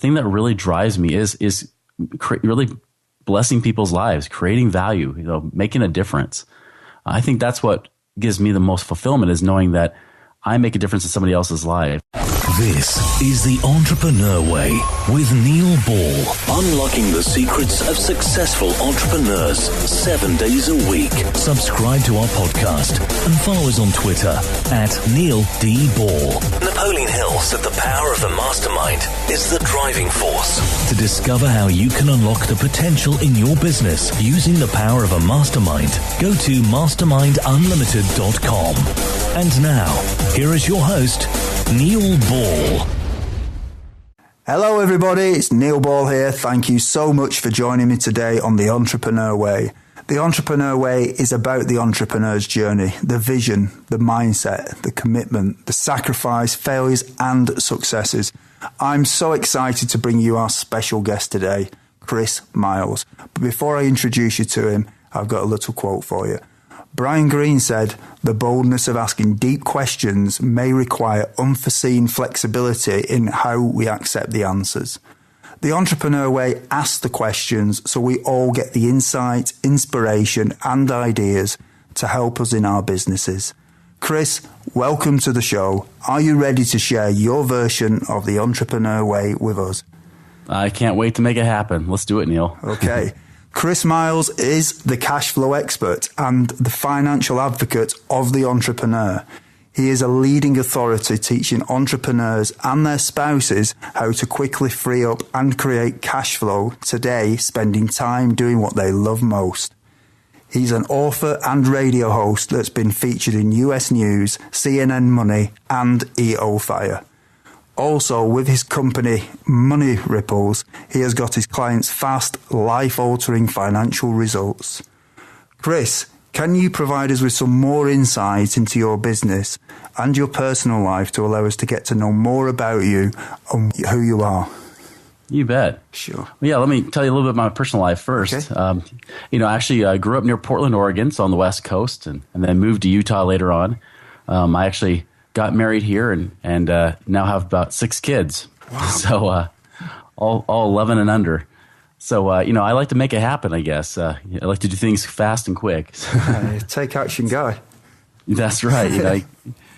thing that really drives me is really blessing people's lives, creating value, making a difference. I think that's what gives me the most fulfillment, is knowing that I make a difference in somebody else's life. This is The Entrepreneur Way with Neil Ball. Unlocking the secrets of successful entrepreneurs 7 days a week. Subscribe to our podcast and follow us on Twitter at Neil D. Ball. Napoleon Hill said the power of the mastermind is the driving force. To discover how you can unlock the potential in your business using the power of a mastermind, go to mastermindunlimited.com. And now, here is your host, Neil Ball. Hello everybody, it's Neil Ball here. Thank you so much for joining me today on The Entrepreneur Way. The Entrepreneur Way is about the entrepreneur's journey, the vision, the mindset, the commitment, the sacrifice, failures and successes. I'm so excited to bring you our special guest today, Chris Miles. But before I introduce you to him, I've got a little quote for you. Brian Greene said, "The boldness of asking deep questions may require unforeseen flexibility in how we accept the answers." The Entrepreneur Way asks the questions so we all get the insight, inspiration and ideas to help us in our businesses. Chris, welcome to the show. Are you ready to share your version of the Entrepreneur Way with us? I can't wait to make it happen. Let's do it, Neil. Okay. Chris Miles is the cash flow expert and the financial advocate of the entrepreneur. He is a leading authority teaching entrepreneurs and their spouses how to quickly free up and create cash flow today, spending time doing what they love most. He's an author and radio host that's been featured in US News, CNN Money and EOFire. Also, with his company, Money Ripples, he has got his clients fast, life-altering financial results. Chris, can you provide us with some more insight into your business and your personal life to allow us to get to know more about you and who you are? You bet. Sure. Well, yeah, let me tell you a little bit about my personal life first. Okay. I grew up near Portland, Oregon, so on the West Coast, and then moved to Utah later on. I actually got married here and now have about 6 kids. Wow. So all 11 and under. So, I like to make it happen, I guess. I like to do things fast and quick. Take action, guy. That's right. I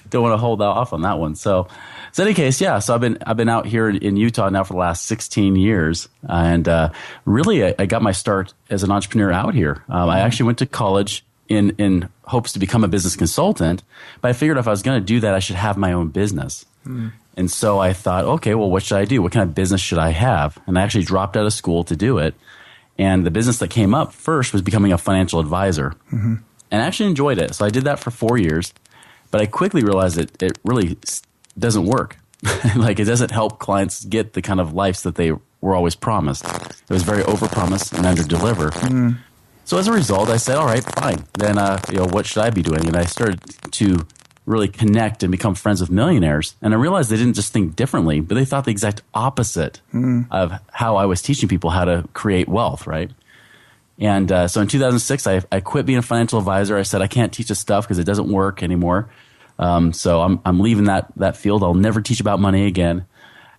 don't want to hold off on that one. So in any case, yeah. So I've been out here in Utah now for the last 16 years, and really I got my start as an entrepreneur out here. I actually went to college in hopes to become a business consultant, but I figured if I was going to do that, I should have my own business. And so I thought, okay, well, what should I do? What kind of business should I have? And I actually dropped out of school to do it. And the business that came up first was becoming a financial advisor. And I actually enjoyed it. So I did that for 4 years, but I quickly realized that it really doesn't work. Like, it doesn't help clients get the kind of lives that they were always promised. It was very overpromise and underdeliver. So as a result, I said, all right, fine. Then, what should I be doing? And I started to really connect and become friends with millionaires. And I realized they didn't just think differently, but they thought the exact opposite of how I was teaching people how to create wealth, right? And so in 2006, I quit being a financial advisor. I said, I can't teach this stuff because it doesn't work anymore. So I'm leaving that field. I'll never teach about money again.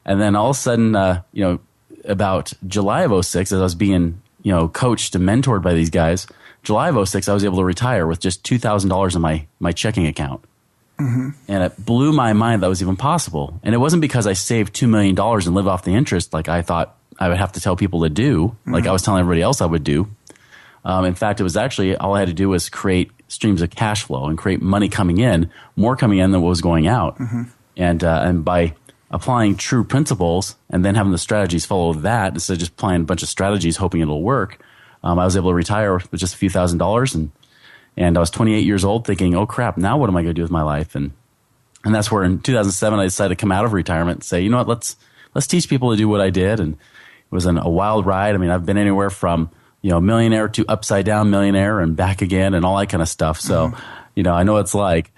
And then all of a sudden, about July of 2006, as I was being coached and mentored by these guys, July of 2006, I was able to retire with just $2,000 in my checking account. And it blew my mind that was even possible. And it wasn't because I saved $2 million and lived off the interest like I thought I would have to tell people to do, like I was telling everybody else I would do. In fact, it was actually all I had to do was create streams of cash flow and create money coming in, more coming in than what was going out. And by applying true principles and then having the strategies follow that instead of just applying a bunch of strategies hoping it'll work, I was able to retire with just a few $1,000s. And I was 28 years old thinking, oh crap, now what am I going to do with my life? And that's where in 2007 I decided to come out of retirement and say, you know what, let's teach people to do what I did. And it was a wild ride. I mean, I've been anywhere from millionaire to upside down millionaire and back again and all that kind of stuff. So I know what it's like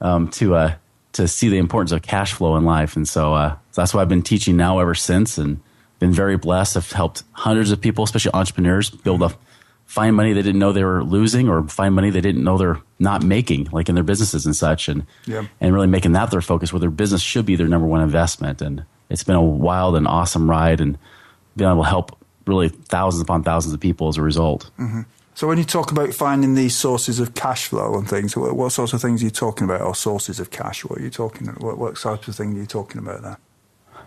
to see the importance of cash flow in life. And so that's what I've been teaching now ever since, and been very blessed. I've helped hundreds of people, especially entrepreneurs, find money they didn't know they were losing, or find money they didn't know they're not making, like in their businesses and such, and really making that their focus, where their business should be their number one investment. And it's been a wild and awesome ride, and been able to help really thousands upon thousands of people as a result. Mm-hmm. So when you talk about finding these sources of cash flow and things, what sorts of things are you talking about, or sources of cash? What are you talking about? What types of things are you talking about there?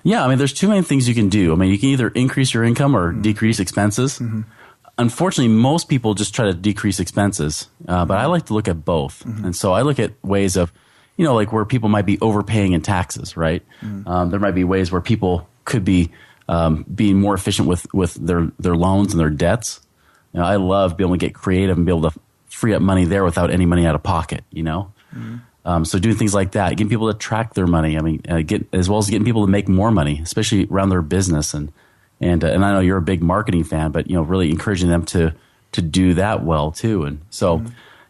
Yeah, I mean, there's two main things you can do. I mean, you can either increase your income or decrease expenses. Mm-hmm. Unfortunately, most people just try to decrease expenses, but I like to look at both. Mm-hmm. And so I look at ways of, like where people might be overpaying in taxes, right? Mm-hmm. There might be ways where people could be being more efficient with their loans and their debts. I love being able to get creative and be able to free up money there without any money out of pocket, Mm-hmm. So doing things like that, getting people to track their money. I mean, as well as getting people to make more money, especially around their business. And I know you're a big marketing fan, but really encouraging them to do that well too. And so,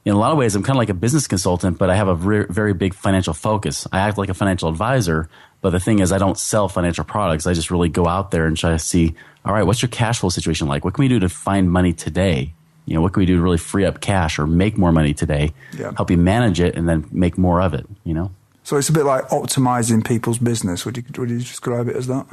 in a lot of ways, I'm kind of like a business consultant, but I have a very big financial focus. I act like a financial advisor, but the thing is, I don't sell financial products. I just really go out there and try to see, all right, what's your cash flow situation like? What can we do to find money today? What can we do to really free up cash or make more money today? Yeah. Help you manage it and then make more of it. So it's a bit like optimizing people's business. Would you describe it as that?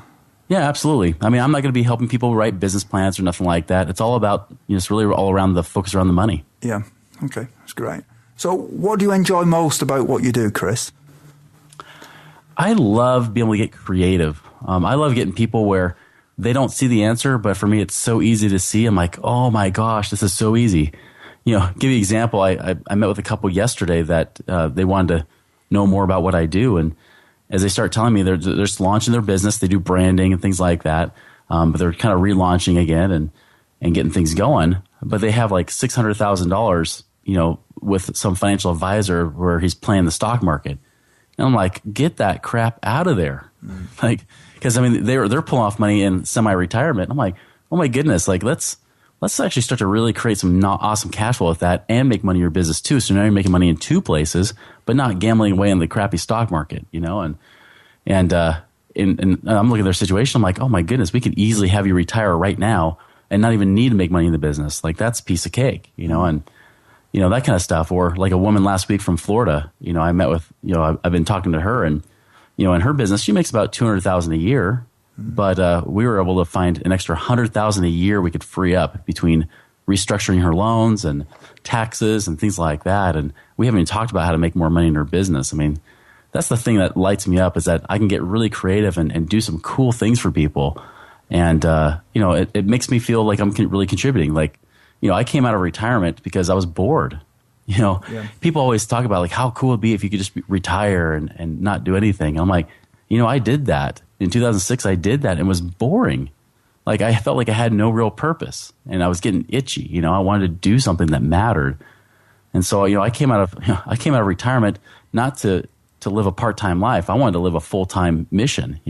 Yeah, absolutely. I mean, I'm not going to be helping people write business plans or nothing like that. It's all about, it's really all around the focus around the money. Yeah. Okay. That's great. So what do you enjoy most about what you do, Chris? I love being able to get creative. I love getting people where they don't see the answer, but for me, it's so easy to see. I'm like, oh my gosh, this is so easy. Give you an example. I met with a couple yesterday that they wanted to know more about what I do. And as they start telling me they're just launching their business, they do branding and things like that. But they're kind of relaunching again and getting things going. But they have like $600,000, with some financial advisor where he's playing the stock market. And I'm like, get that crap out of there. Like, because I mean, they're pulling off money in semi-retirement. I'm like, oh my goodness, like let's actually start to really create some awesome cash flow with that and make money in your business too. So now you're making money in two places, but not gambling away in the crappy stock market, and I'm looking at their situation. I'm like, oh my goodness, we could easily have you retire right now and not even need to make money in the business. Like that's a piece of cake, and that kind of stuff. Or like a woman last week from Florida, I met with, I've been talking to her, and in her business, she makes about $200,000 a year, but we were able to find an extra $100,000 a year we could free up between restructuring her loans and taxes and things like that. And we haven't even talked about how to make more money in her business. I mean, that's the thing that lights me up, is that I can get really creative and do some cool things for people. And, it makes me feel like I'm really contributing. Like, I came out of retirement because I was bored. People always talk about like how cool it'd be if you could just retire and not do anything. I'm like, I did that. In 2006, I did that and it was boring. Like I felt like I had no real purpose and I was getting itchy. I wanted to do something that mattered. And so, I came out of retirement not to live a part-time life. I wanted to live a full-time mission,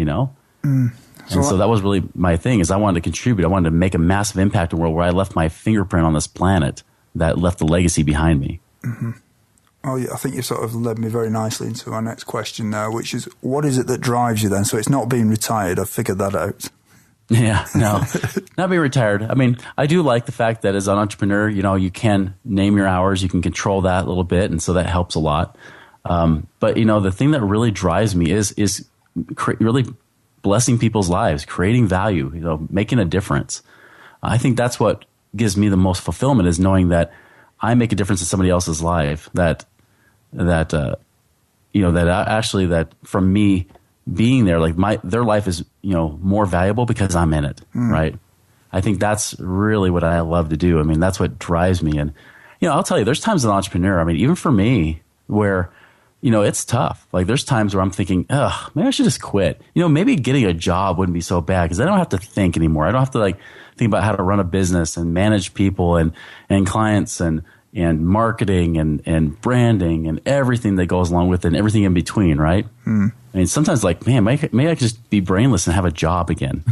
So that was really my thing, is I wanted to contribute. I wanted to make a massive impact in the world where I left my fingerprint on this planet that left a legacy behind me. Mm-hmm. Oh, yeah, I think you sort of led me very nicely into our next question now, which is, what is it that drives you then? So it's not being retired. I've figured that out. Yeah, no, not being retired. I mean, I do like the fact that as an entrepreneur, you can name your hours, you can control that a little bit, and so that helps a lot. But the thing that really drives me is really blessing people's lives, creating value, making a difference. I think that's what gives me the most fulfillment, is knowing that I make a difference in somebody else's life. That from me being there, like their life is more valuable because I'm in it, right? I think that's really what I love to do. I mean, that's what drives me. And I'll tell you, there's times as an entrepreneur, I mean, even for me, where it's tough. Like there's times where I'm thinking, maybe I should just quit. Maybe getting a job wouldn't be so bad because I don't have to think anymore. I don't have to think about how to run a business and manage people and clients and marketing and branding and everything that goes along with it and everything in between, right? I mean, sometimes man, maybe I could just be brainless and have a job again.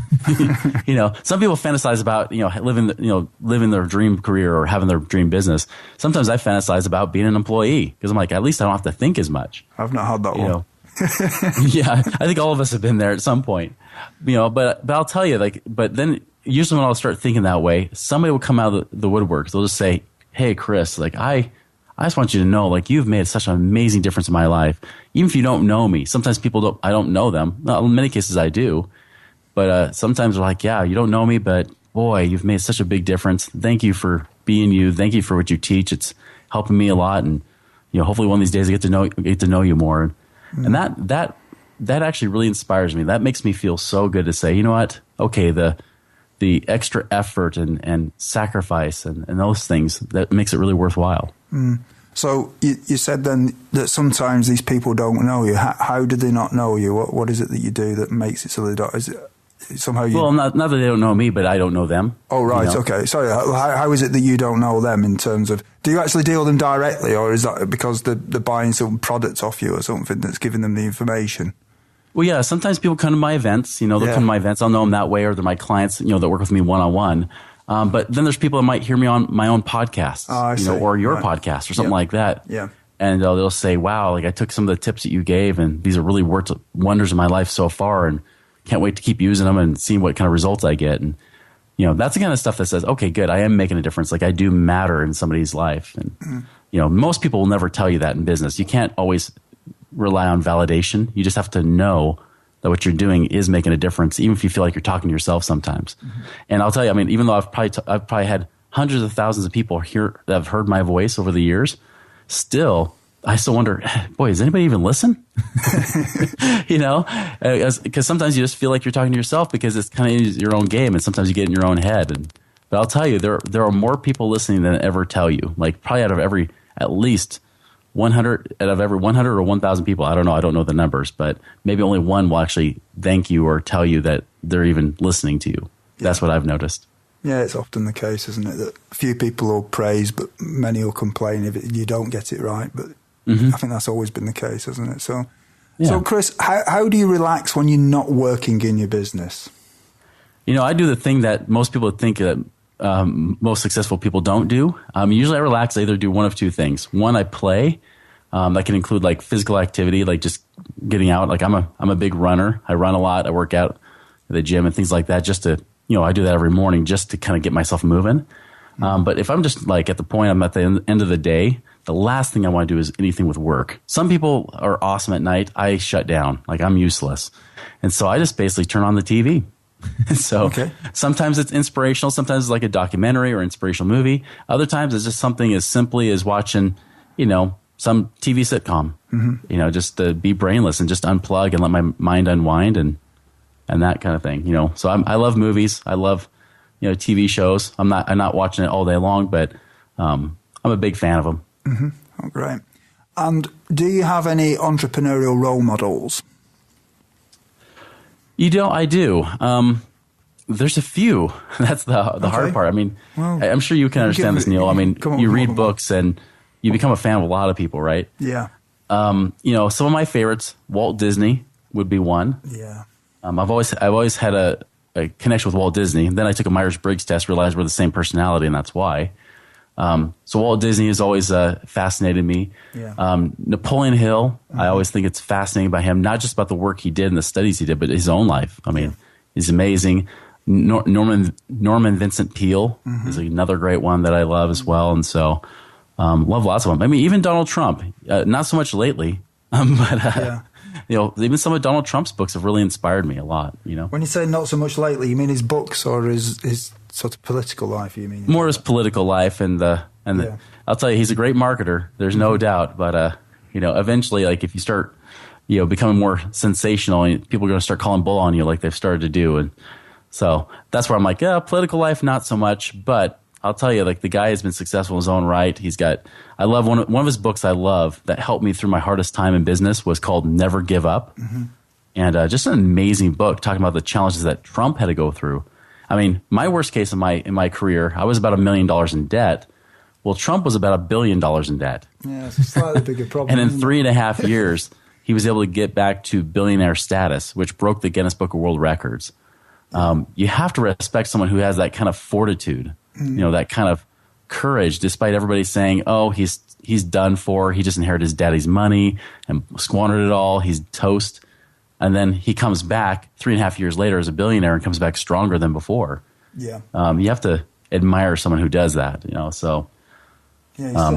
Some people fantasize about, living their dream career or having their dream business. Sometimes I fantasize about being an employee because I'm like, at least I don't have to think as much. I've not had that one. Yeah, I think all of us have been there at some point, but I'll tell you, but then usually when I'll start thinking that way, somebody will come out of the woodwork. They'll just say, hey, Chris, I I just want you to know, like, you've made such an amazing difference in my life. Even if you don't know me, sometimes I don't know them. Well, in many cases I do. But sometimes they're like, yeah, you don't know me, but boy, you've made such a big difference. Thank you for being you. Thank you for what you teach. It's helping me a lot. And, hopefully one of these days I get to know you more. And that actually really inspires me. That makes me feel so good to say, you know what? Okay, the extra effort and sacrifice and those things, that makes it really worthwhile. So you said then that sometimes these people don't know you. How do they not know you? What is it that you do that makes it so they don't? Is it somehow you? Well, not that they don't know me, but I don't know them. Oh, right. Okay. Sorry. How is it that you don't know them in terms of? Do you actually deal with them directly, or is that because they're buying some products off you or something that's giving them the information? Well, yeah. Sometimes people come to my events. They'll come to my events. I'll know them that way, or they're my clients. That work with me one-on-one. But then there's people that might hear me on my own podcast, or your podcast or something like that. Yeah. And they'll say, wow, like I took some of the tips that you gave and these are really worked wonders in my life so far and can't wait to keep using them and seeing what kind of results I get. And, that's the kind of stuff that says, okay, good, I am making a difference. Like I do matter in somebody's life. And, most people will never tell you that in business. You can't always rely on validation. You just have to know that what you're doing is making a difference, even if you feel like you're talking to yourself sometimes. And I'll tell you, even though I've probably had hundreds of thousands of people here that have heard my voice over the years, I still wonder, boy, does anybody even listen? Because sometimes you just feel like you're talking to yourself because it's kind of your own game, and sometimes you get in your own head. But I'll tell you, there are more people listening than ever tell you. Like probably out of at least 100 out of every 100 or 1,000 people. I don't know. I don't know the numbers, but maybe only one will actually thank you or tell you that they're even listening to you. Yeah. That's what I've noticed. Yeah, it's often the case, isn't it? That few people will praise, but many will complain if you don't get it right. But I think that's always been the case, hasn't it? So, So Chris, how do you relax when you're not working in your business? I do the thing that most people think that most successful people don't do. Usually I relax. I either do one of two things. One, I play. That can include like physical activity, like just getting out. Like I'm a big runner. I run a lot. I work out at the gym and things like that just to, I do that every morning just to kind of get myself moving. But if I'm just like at the point I'm at the end of the day, the last thing I want to do is anything with work. Some people are awesome at night. I shut down. Like I'm useless. And so I just basically turn on the TV. So sometimes it's inspirational. Sometimes it's like a documentary or inspirational movie. Other times it's just something as simply as watching, some TV sitcom, just to be brainless and just unplug and let my mind unwind and that kind of thing, So I love movies. I love, TV shows. I'm not watching it all day long, but I'm a big fan of them. Oh, great. And do you have any entrepreneurial role models? I do. There's a few. That's the hard part. I'm sure you can understand this, Neil. You read books and you become a fan of a lot of people, right? Yeah. Some of my favorites, Walt Disney would be one. Yeah. I've always had a connection with Walt Disney. Then I took a Myers-Briggs test, realized we're the same personality, and that's why. So Walt Disney has always fascinated me. Yeah. Napoleon Hill, I always think it's fascinating about him, not just about the work he did and the studies he did, but his own life. He's amazing. Norman Vincent Peale is another great one that I love as well. And so love lots of them. Even Donald Trump, not so much lately, but even some of Donald Trump's books have really inspired me a lot. When you say not so much lately, you mean his books or his sort of political life? You mean more his political life and I'll tell you, he's a great marketer. There's no doubt. But eventually, like if you start becoming more sensational, people are going to start calling bull on you like they've started to do. And so that's where I'm like, political life, not so much. But I'll tell you, like the guy has been successful in his own right. I love one of his books I love that helped me through my hardest time in business was called Never Give Up. And just an amazing book talking about the challenges that Trump had to go through. My worst case in my career, I was about $1 million in debt. Well, Trump was about $1 billion in debt. Yeah, it's a slightly bigger problem. And in 3.5 years, he was able to get back to billionaire status, which broke the Guinness Book of World Records. You have to respect someone who has that kind of fortitude, that kind of courage, despite everybody saying, oh, he's done for. He just inherited his daddy's money and squandered it all. He's toast. And then he comes back 3.5 years later as a billionaire and comes back stronger than before. Yeah. You have to admire someone who does that, so.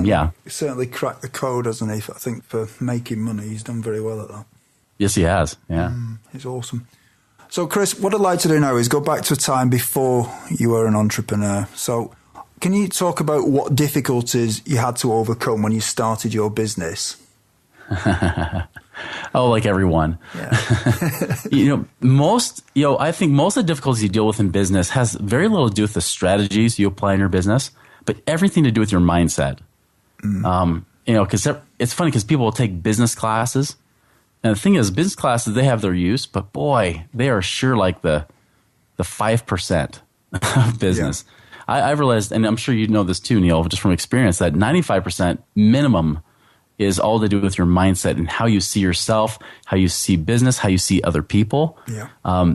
Yeah, he certainly cracked the code, hasn't he? I think for making money, he's done very well at that. Yes, he has. Yeah, he's awesome. So, Chris, what I'd like to do now is go back to a time before you were an entrepreneur. So, can you talk about what difficulties you had to overcome when you started your business? Oh, like everyone. Yeah. I think most of the difficulties you deal with in business has very little to do with the strategies you apply in your business, but everything to do with your mindset. Because it's funny because people will take business classes, and the thing is, business classes, they have their use, but boy, they are sure like the 5% of business. Yeah. I've realized, and I'm sure you know this too, Neil, just from experience, that 95% minimum is all to do with your mindset and how you see yourself, how you see business, how you see other people. Yeah.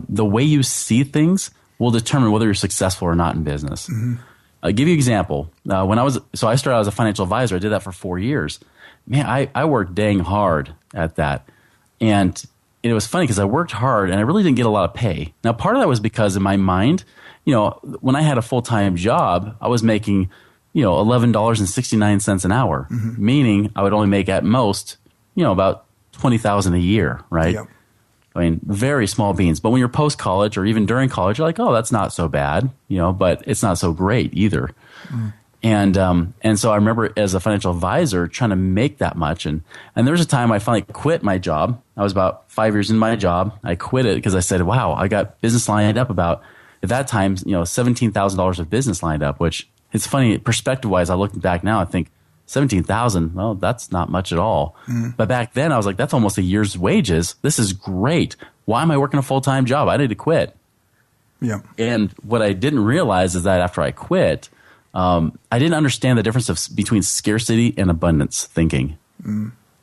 The way you see things will determine whether you're successful or not in business. Mm-hmm. I'll give you an example. I started out as a financial advisor. I did that for 4 years. Man, I worked dang hard at that. And it was funny because I worked hard and I really didn't get a lot of pay. Now, part of that was because in my mind, when I had a full-time job, I was making $11.69 an hour, meaning I would only make at most, about $20,000 a year, right? Yep. I mean, very small beans. But when you're post-college or even during college, you're like, oh, that's not so bad, but it's not so great either. And so I remember as a financial advisor trying to make that much. And there was a time I finally quit my job. I was about 5 years in my job. I quit it because I said, wow, I got business lined up about, at that time, $17,000 of business lined up, which it's funny, perspective-wise, I look back now, I think, $17,000, well, that's not much at all. But back then, I was like, that's almost a year's wages. This is great. Why am I working a full-time job? I need to quit. Yeah. And what I didn't realize is that after I quit, I didn't understand the difference between scarcity and abundance thinking.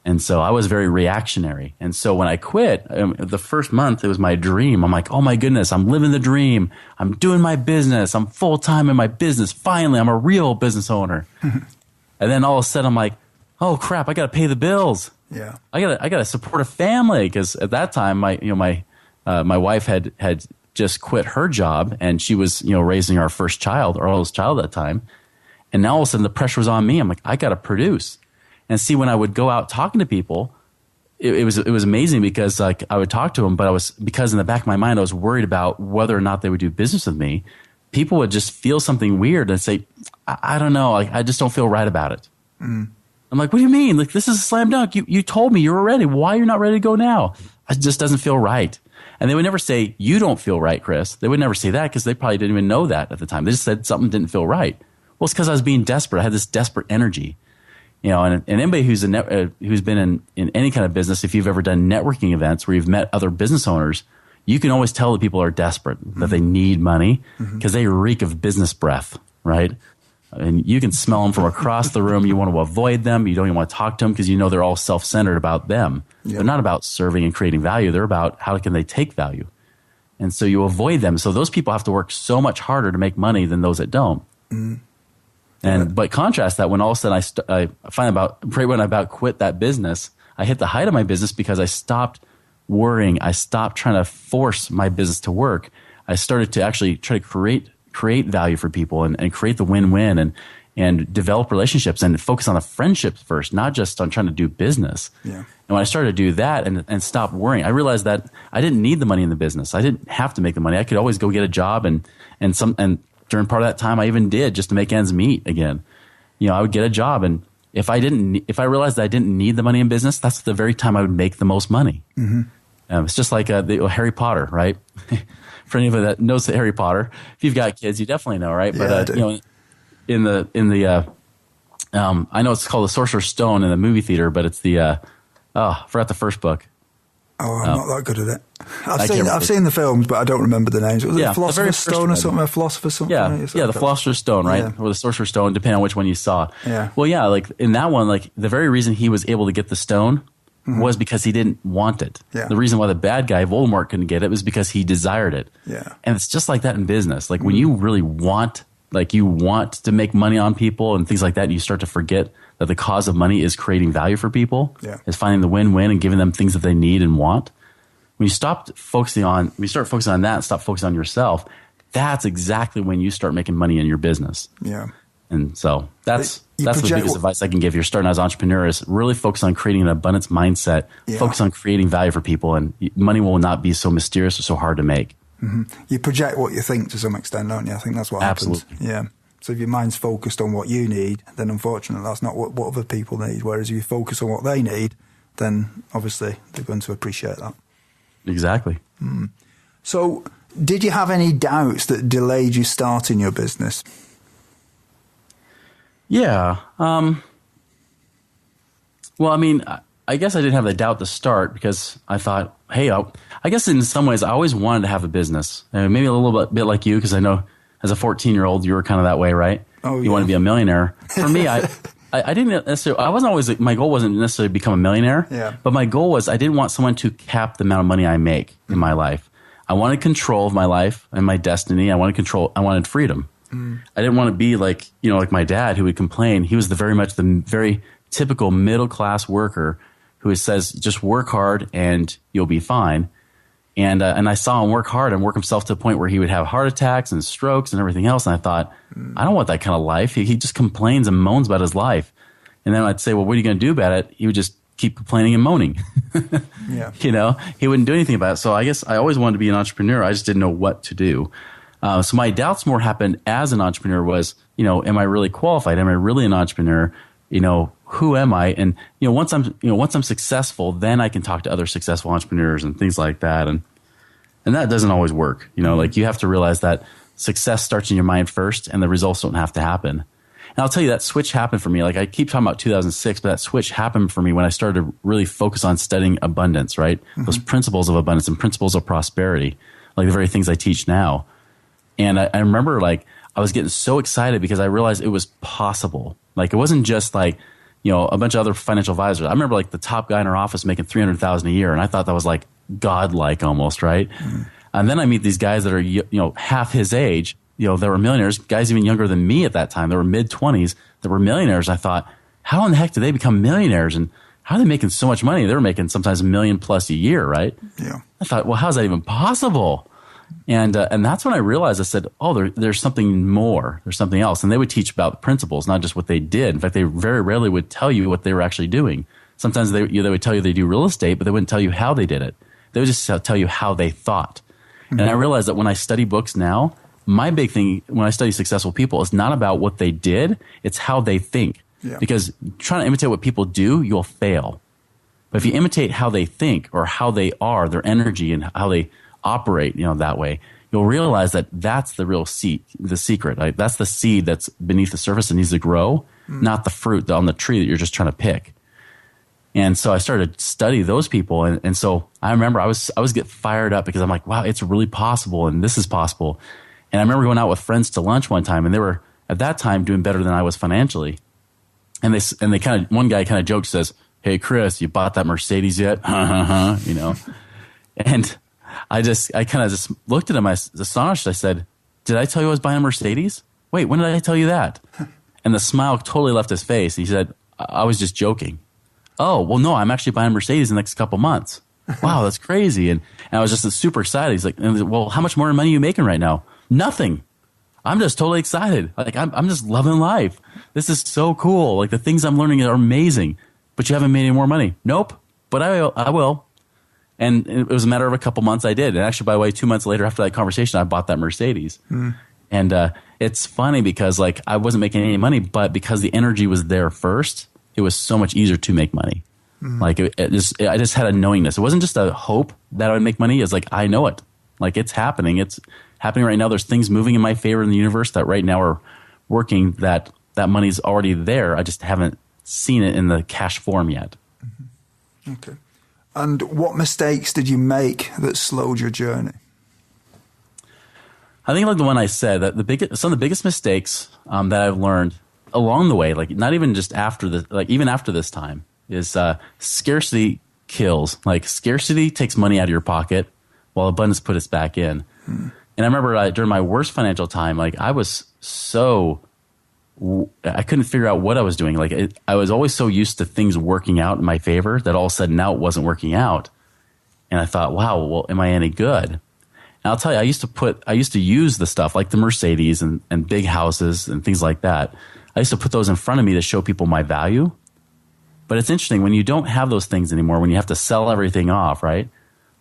And so I was very reactionary. And so when I quit, the first month, it was my dream. I'm like, oh my goodness, I'm living the dream. I'm doing my business. I'm full-time in my business. Finally, I'm a real business owner. And then all of a sudden, I'm like, oh crap, I got to pay the bills. Yeah. I got to support a family. Because at that time, my wife had just quit her job and she was, raising our first child, our oldest child at that time. And now all of a sudden the pressure was on me. I'm like, I got to produce. And see, when I would go out talking to people, it was amazing because like I would talk to them, but because in the back of my mind, I was worried about whether or not they would do business with me. People would just feel something weird and say, I don't know, I just don't feel right about it. I'm like, what do you mean? Like, this is a slam dunk. You told me you were ready. Why are you not ready to go now? It just doesn't feel right. And they would never say, you don't feel right, Chris. They would never say that because they probably didn't even know that at the time. They just said something didn't feel right. Well, it's because I was being desperate. I had this desperate energy. And anybody who's been in any kind of business, if you've ever done networking events where you've met other business owners, you can always tell that people are desperate, that they need money because they reek of business breath, right? And you can smell them from across the room. You want to avoid them. You don't even want to talk to them because they're all self-centered about them. Yep. They're not about serving and creating value. They're about how can they take value. And so you avoid them. So those people have to work so much harder to make money than those that don't. But contrast that when all of a sudden I find right when I about quit that business, I hit the height of my business because I stopped worrying. I stopped trying to force my business to work. I started to actually try to create value for people and create the win-win and develop relationships and focus on the friendships first, not just on trying to do business. Yeah. And when I started to do that and stop worrying, I realized that I didn't need the money in the business. I didn't have to make the money. I could always go get a job and during part of that time I even did just to make ends meet again. I would get a job, and if I realized that I didn't need the money in business, that's the very time I would make the most money. It's just like Harry Potter, right? For anybody that knows Harry Potter, if you've got kids, you definitely know, right? Yeah, but in the I know it's called the Sorcerer's Stone in the movie theater, but it's I forgot the first book. Oh, I'm not that good at it. I've seen the films, but I don't remember the names. Was it Philosopher's Stone or something? A Philosopher's something? Yeah, the Philosopher's Stone, right? Or the Sorcerer's Stone, depending on which one you saw. Yeah. Well, yeah, like in that one, like the very reason he was able to get the stone was because he didn't want it. Yeah. The reason why the bad guy, Voldemort, couldn't get it was because he desired it. Yeah. And it's just like that in business. Like when you really want to make money on people and things like that, and you start to forget that the cause of money is creating value for people, is finding the win-win and giving them things that they need and want. When you start focusing on that and stop focusing on yourself, that's exactly when you start making money in your business. Yeah. And so that's the project- biggest advice I can give. You're starting as an entrepreneur is really focus on creating an abundance mindset, focus on creating value for people, and money will not be so mysterious or so hard to make. Mm-hmm. You project what you think to some extent, don't you? I think that's what happens. Yeah. So if your mind's focused on what you need, then unfortunately that's not what other people need. Whereas if you focus on what they need, then obviously they're going to appreciate that. Exactly. Mm. So did you have any doubts that delayed you starting your business? Yeah. Well, I mean, I guess I didn't have the doubt to start because I thought, hey, I guess in some ways I always wanted to have a business. Maybe a little bit like you, because I know as a 14-year-old you were kind of that way, right? Oh, you want to be a millionaire. For me, I didn't necessarily. I wasn't always. My goal wasn't necessarily to become a millionaire. Yeah. But my goal was I didn't want someone to cap the amount of money I make in my life. I wanted control of my life and my destiny. I wanted freedom. I didn't want to be like my dad, who would complain. He was the very typical middle class worker who says just work hard and you'll be fine. And I saw him work hard and work himself to the point where he would have heart attacks and strokes and everything else. And I thought, I don't want that kind of life. He just complains and moans about his life. And then I'd say, well, what are you going to do about it? He would just keep complaining and moaning. Yeah. He wouldn't do anything about it. So I guess I always wanted to be an entrepreneur. I just didn't know what to do. So my doubts more happened as an entrepreneur was, am I really qualified? Am I really an entrepreneur? Who am I? And, once I'm successful, then I can talk to other successful entrepreneurs and things like that. And that doesn't always work. Like you have to realize that success starts in your mind first and the results don't have to happen. And I'll tell you that switch happened for me. Like I keep talking about 2006, but that switch happened for me when I started to really focus on studying abundance, right? Mm-hmm. Those principles of abundance and principles of prosperity, like the very things I teach now. And I remember I was getting so excited because I realized it was possible. Like it wasn't just like, a bunch of other financial advisors. I remember the top guy in our office making $300,000 a year. And I thought that was godlike almost, right? Mm-hmm. And then I meet these guys that are, half his age, they were millionaires, guys even younger than me at that time. They were mid-20s that were millionaires. I thought, how in the heck did they become millionaires? And how are they making so much money? They were making sometimes $1 million plus a year, right? Yeah. I thought, well, how is that even possible? And that's when I realized, I said, oh, there's something more. There's something else. And they would teach about the principles, not just what they did. In fact, they very rarely would tell you what they were actually doing. Sometimes they would tell you they do real estate, but they wouldn't tell you how they did it. They would just tell you how they thought. Mm-hmm. And I realized that when I study books now, my big thing when I study successful people is not about what they did, it's how they think. Yeah. Because trying to imitate what people do, you'll fail. But if you imitate how they think or how they are, their energy and how they operate, that way, you'll realize that that's the real seed, the secret. Right? That's the seed that's beneath the surface that needs to grow, not the fruit on the tree that you're just trying to pick. And so I started to study those people. And so I remember I was get fired up because I'm like, wow, it's really possible. And this is possible. And I remember going out with friends to lunch one time and they were at that time doing better than I was financially. And they kind of, one guy kind of joked, says, hey, Chris, you bought that Mercedes yet? And I kind of just looked at him. I was astonished. I said, did I tell you I was buying a Mercedes? Wait, when did I tell you that? And the smile totally left his face. He said, I was just joking. Oh, well, no, I'm actually buying a Mercedes in the next couple months. Wow, that's crazy. And I was just super excited. He's like, well, how much more money are you making right now? Nothing. I'm just totally excited. I'm just loving life. This is so cool. The things I'm learning are amazing. But you haven't made any more money. Nope. But I will. And it was a matter of a couple months I did. And actually, by the way, 2 months later after that conversation, I bought that Mercedes. And it's funny because I wasn't making any money, but because the energy was there first, it was so much easier to make money. I just had a knowingness. It wasn't just a hope that I would make money. It's I know it. It's happening. It's happening right now. There's things moving in my favor in the universe that right now are working that money's already there. I just haven't seen it in the cash form yet. Mm-hmm. Okay. And what mistakes did you make that slowed your journey? I think the one I said, that some of the biggest mistakes that I've learned along the way, not even just after even after this time, is scarcity kills. Scarcity takes money out of your pocket while abundance puts it back in. And I remember during my worst financial time, I was I couldn't figure out what I was doing. I was always so used to things working out in my favor that all of a sudden now it wasn't working out. And I thought, wow, well, am I any good? And And I'll tell you, I used to use the stuff like the Mercedes and big houses and things like that. I used to put those in front of me to show people my value. But it's interesting when you don't have those things anymore, when you have to sell everything off, right?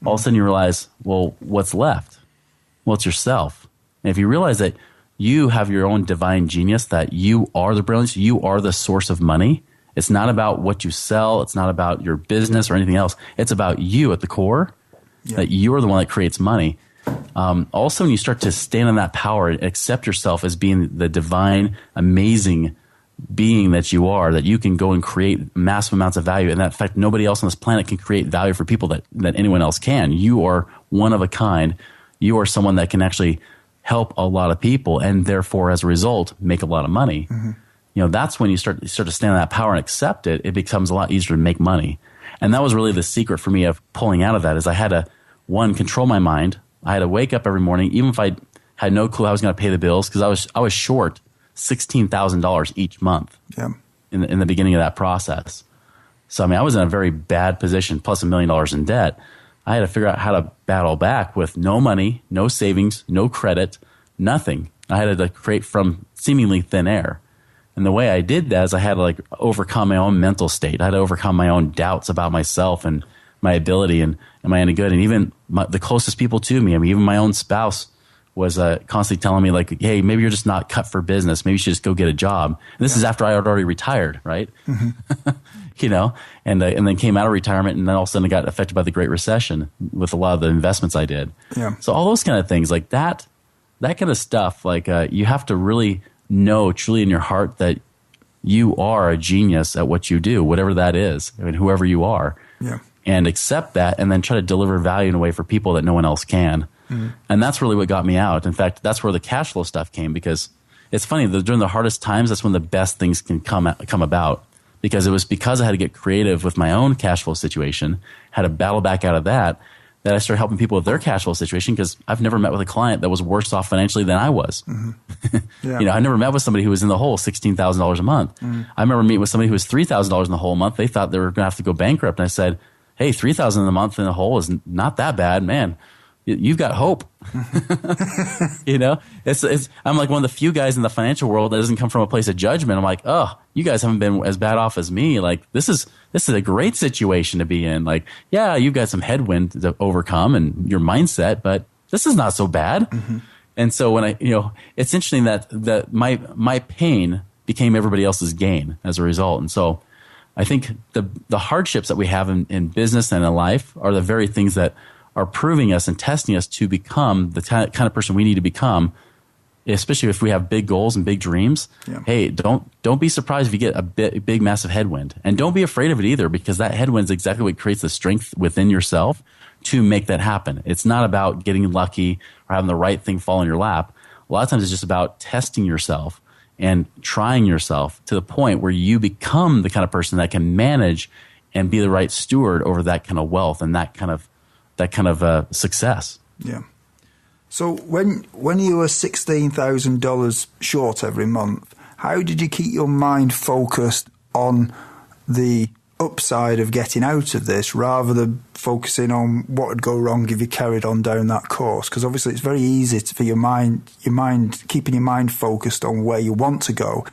All of a sudden you realize, well, what's left? Well, it's yourself. And if you realize that you have your own divine genius, that you are the brilliance, you are the source of money. It's not about what you sell. It's not about your business or anything else. It's about you at the core, that you're the one that creates money. Also, when you start to stand in that power and accept yourself as being the divine, amazing being that you are, that you can go and create massive amounts of value. And that, in fact, nobody else on this planet can create value for people that anyone else can. You are one of a kind. You are someone that can actually help a lot of people and therefore, as a result, make a lot of money. Mm-hmm. You know, that's when you start to stand in that power and accept it. It becomes a lot easier to make money. And that was really the secret for me of pulling out of that is I had to, one, control my mind. I had to wake up every morning, even if I had no clue how I was going to pay the bills, because I was short $16,000 each month in the beginning of that process. So, I mean, I was in a very bad position, plus $1 million in debt. I had to figure out how to battle back with no money, no savings, no credit, nothing. I had to create from seemingly thin air. And the way I did that is I had to overcome my own mental state. I had to overcome my own doubts about myself and my ability and am I any good? And even the closest people to me, I mean, even my own spouse was constantly telling me hey, maybe you're just not cut for business. Maybe you should just go get a job. And this is after I had already retired, right? Mm-hmm. You know, and then came out of retirement and then all of a sudden I got affected by the Great Recession with a lot of the investments I did. Yeah. So all those kind of things like that kind of stuff, you have to really know truly in your heart that you are a genius at what you do, whatever that is, I mean, whoever you are. Yeah. And accept that and then try to deliver value in a way for people that no one else can. Mm-hmm. And that's really what got me out. In fact, that's where the cash flow stuff came because it's funny that during the hardest times, that's when the best things can come about because it was because I had to get creative with my own cash flow situation, had to battle back out of that I started helping people with their cash flow situation because I've never met with a client that was worse off financially than I was. Mm-hmm. Yeah. You know, I never met with somebody who was in the hole $16,000 a month. Mm-hmm. I remember meeting with somebody who was $3,000 in the hole a month. They thought they were going to have to go bankrupt. And I said, hey, $3,000 in a month in the hole is not that bad, man. You've got hope. You know, I'm like one of the few guys in the financial world that doesn't come from a place of judgment. I'm like, oh, you guys haven't been as bad off as me. Like this is a great situation to be in. Like, yeah, you've got some headwind to overcome and your mindset, but this is not so bad. Mm-hmm. And so when it's interesting that my pain became everybody else's gain as a result. And so I think the hardships that we have in business and in life are the very things that are proving us and testing us to become the kind of person we need to become, especially if we have big goals and big dreams. Yeah. Hey, don't be surprised if you get a big, massive headwind. And don't be afraid of it either because that headwind is exactly what creates the strength within yourself to make that happen. It's not about getting lucky or having the right thing fall in your lap. A lot of times it's just about testing yourself and trying yourself to the point where you become the kind of person that can manage and be the right steward over that kind of wealth and that kind of success. Yeah. So when you were $16,000 short every month, how did you keep your mind focused on the upside of getting out of this rather than focusing on what would go wrong if you carried on down that course? Because obviously it's very easy for your mind, keeping your mind focused on where you want to go.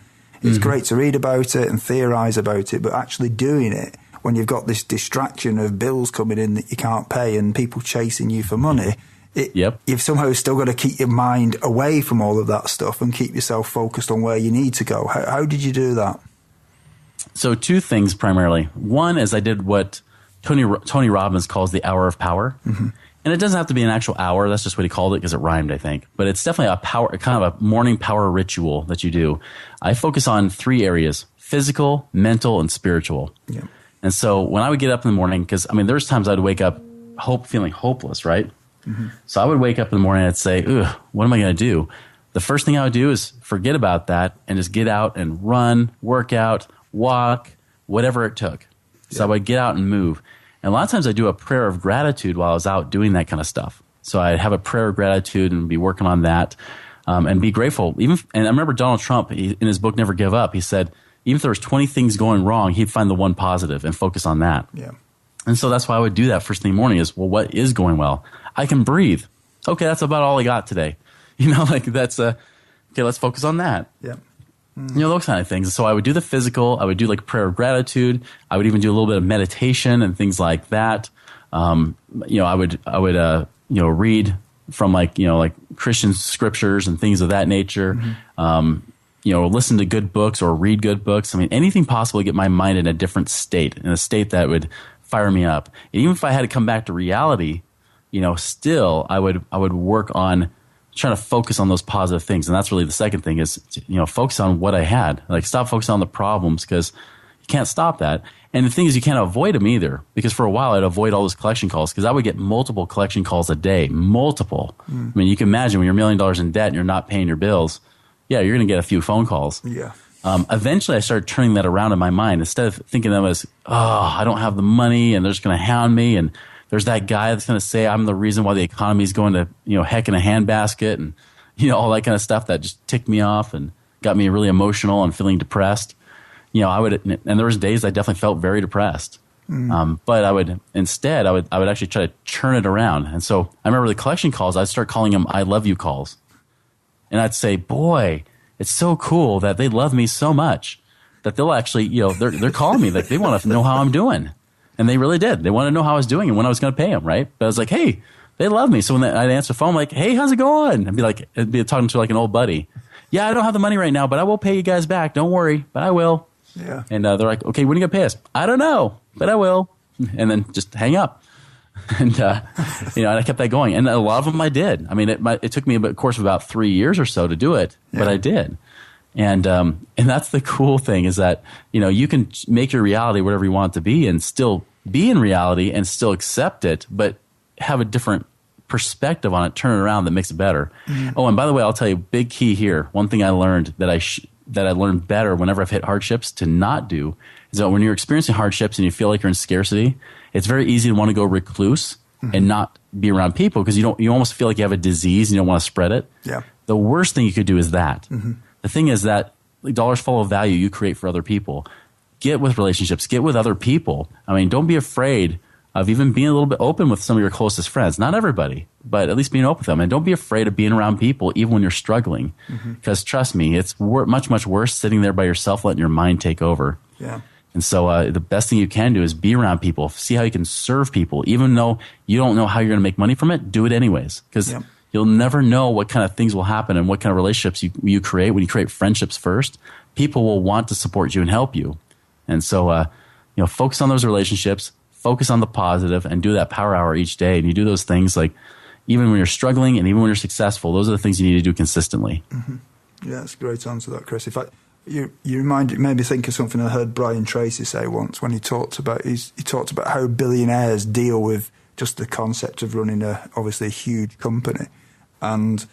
It's great to read about it and theorize about it, but actually doing it when you've got this distraction of bills coming in that you can't pay and people chasing you for money, you've somehow still got to keep your mind away from all of that stuff and keep yourself focused on where you need to go. How did you do that? So two things primarily. One is I did what Tony Robbins calls the hour of power. Mm-hmm. And it doesn't have to be an actual hour. That's just what he called it because it rhymed, I think. But it's definitely kind of a morning power ritual that you do. I focus on three areas: physical, mental, and spiritual. Yeah. And so when I would get up in the morning, because I mean, there's times I'd wake up feeling hopeless, right? Mm-hmm. So I would wake up in the morning and I'd say, ugh, what am I going to do? The first thing I would do is forget about that and just get out and run, work out, walk, whatever it took. Yeah. So I would get out and move. And a lot of times I do a prayer of gratitude while I was out doing that kind of stuff. So I'd have a prayer of gratitude and be working on that and be grateful. And I remember Donald Trump, in his book, Never Give Up, he said, even if there was 20 things going wrong, he'd find the one positive and focus on that. Yeah. And so that's why I would do that first thing in the morning is, well, what is going well? I can breathe. okay, that's about all I got today. Like that's okay, let's focus on that. Yeah. Those kind of things. So I would do the physical. I would do like prayer of gratitude. I would even do a little bit of meditation and things like that. I would read from like Christian scriptures and things of that nature. Listen to good books or read good books. I mean, anything possible to get my mind in a different state, in a state that would fire me up. And even if I had to come back to reality, still I would work on trying to focus on those positive things. And that's really the second thing is, focus on what I had. Like stop focusing on the problems because you can't stop that. And the thing is you can't avoid them either because for a while I'd avoid all those collection calls because I would get multiple collection calls a day, multiple. I mean, you can imagine when you're $1 million in debt and you're not paying your bills, yeah, you're going to get a few phone calls. Yeah. Eventually I started turning that around in my mind. Instead of thinking of them as, I don't have the money and they're just going to hound me and there's that guy that's going to say I'm the reason why the economy is going to, heck in a handbasket and, all that kind of stuff that just ticked me off and got me really emotional and feeling depressed. And there was days I definitely felt very depressed. But I would actually try to turn it around. And so I remember the collection calls, I'd start calling them I love you calls. And I'd say, boy, it's so cool that they love me so much that they'll actually, they're calling me like they want to know how I'm doing. And they really did. They want to know how I was doing and when I was going to pay them, right? But I was like, hey, they love me. So when I'd answer the phone, I'm like, hey, how's it going? I'd be talking to like an old buddy. Yeah, I don't have the money right now, but I will pay you guys back. Don't worry, but I will. Yeah. And they're like, okay, when are you going to pay us? I don't know, but I will. And then just hang up. And, and I kept that going. And a lot of them I did. I mean, it took me a course of about 3 years or so to do it, but I did. And that's the cool thing is that, you can make your reality whatever you want it to be and still be in reality and still accept it, but have a different perspective on it, turn it around that makes it better. Oh, and by the way, I'll tell you, big key here. One thing I learned that I learned better whenever I've hit hardships to not do is that when you're experiencing hardships and you feel like you're in scarcity, it's very easy to want to go recluse and not be around people because you almost feel like you have a disease and you don't want to spread it. Yeah. The worst thing you could do is that. The thing is that dollars follow value you create for other people. Get with relationships. Get with other people. I mean, don't be afraid of even being a little bit open with some of your closest friends. Not everybody, but at least being open with them. And don't be afraid of being around people even when you're struggling. Because trust me, it's much, much worse sitting there by yourself letting your mind take over. Yeah. And so the best thing you can do is be around people. See how you can serve people. Even though you don't know how you're going to make money from it, do it anyways. Because you'll never know what kind of things will happen and what kind of relationships you create. When you create friendships first, people will want to support you and help you. And so, focus on those relationships, focus on the positive, and do that power hour each day. And you do those things like even when you're struggling and even when you're successful, those are the things you need to do consistently. Yeah, that's a great answer to that, Chris. In fact, you made me think of something I heard Brian Tracy say once when he talked about how billionaires deal with just the concept of running obviously a huge company. And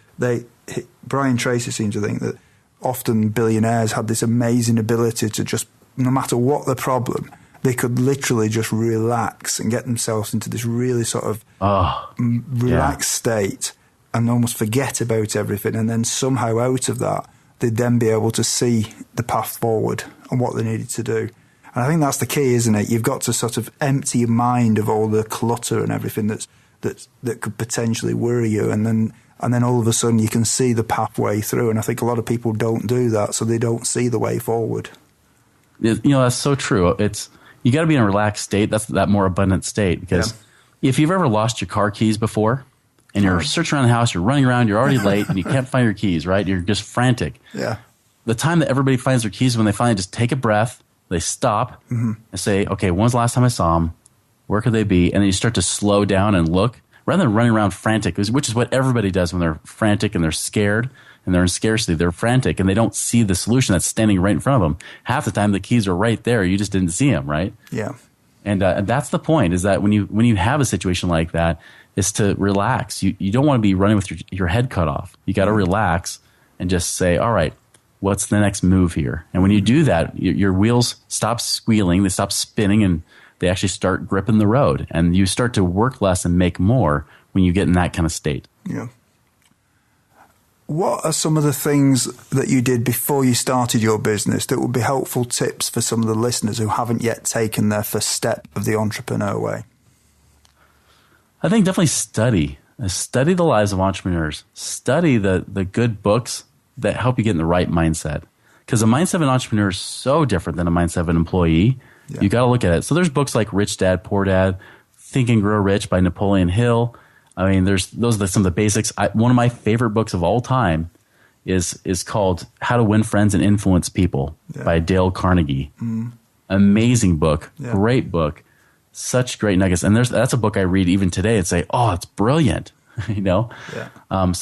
Brian Tracy seemed to think that often billionaires had this amazing ability to just, no matter what the problem, they could literally just relax and get themselves into this really sort of relaxed state and almost forget about everything. And then somehow out of that, they'd then be able to see the path forward and what they needed to do. And I think that's the key, isn't it? You've got to sort of empty your mind of all the clutter and everything that could potentially worry you. And then all of a sudden you can see the pathway through. And I think a lot of people don't do that, so they don't see the way forward. That's so true. You got to be in a relaxed state. That's that more abundant state. Because if you've ever lost your car keys before and you're searching around the house, you're running around, you're already late and you can't find your keys, right? You're just frantic. Yeah. The time that everybody finds their keys, when they finally just take a breath, they stop and say, okay, when was the last time I saw them? Where could they be? And then you start to slow down and look rather than running around frantic, which is what everybody does when they're frantic and they're scared and they're in scarcity. They're frantic and they don't see the solution that's standing right in front of them. Half the time the keys are right there. You just didn't see them, right? Yeah. And that's the point, is that when you have a situation like that, is to relax. You don't want to be running with your head cut off. You got to relax and just say, all right, what's the next move here? And when you do that, your wheels stop squealing, they stop spinning, and they actually start gripping the road. And you start to work less and make more when you get in that kind of state. Yeah. What are some of the things that you did before you started your business that would be helpful tips for some of the listeners who haven't yet taken their first step of the entrepreneur way? I think definitely study. study the lives of entrepreneurs. Study the good books that help you get in the right mindset. Because the mindset of an entrepreneur is so different than the mindset of an employee. Yeah. You got to look at it. So there's books like Rich Dad, Poor Dad, Think and Grow Rich by Napoleon Hill. I mean, those are some of the basics. One of my favorite books of all time is called How to Win Friends and Influence People by Dale Carnegie. Amazing book, great book, such great nuggets. And that's a book I read even today and say, oh, it's brilliant. So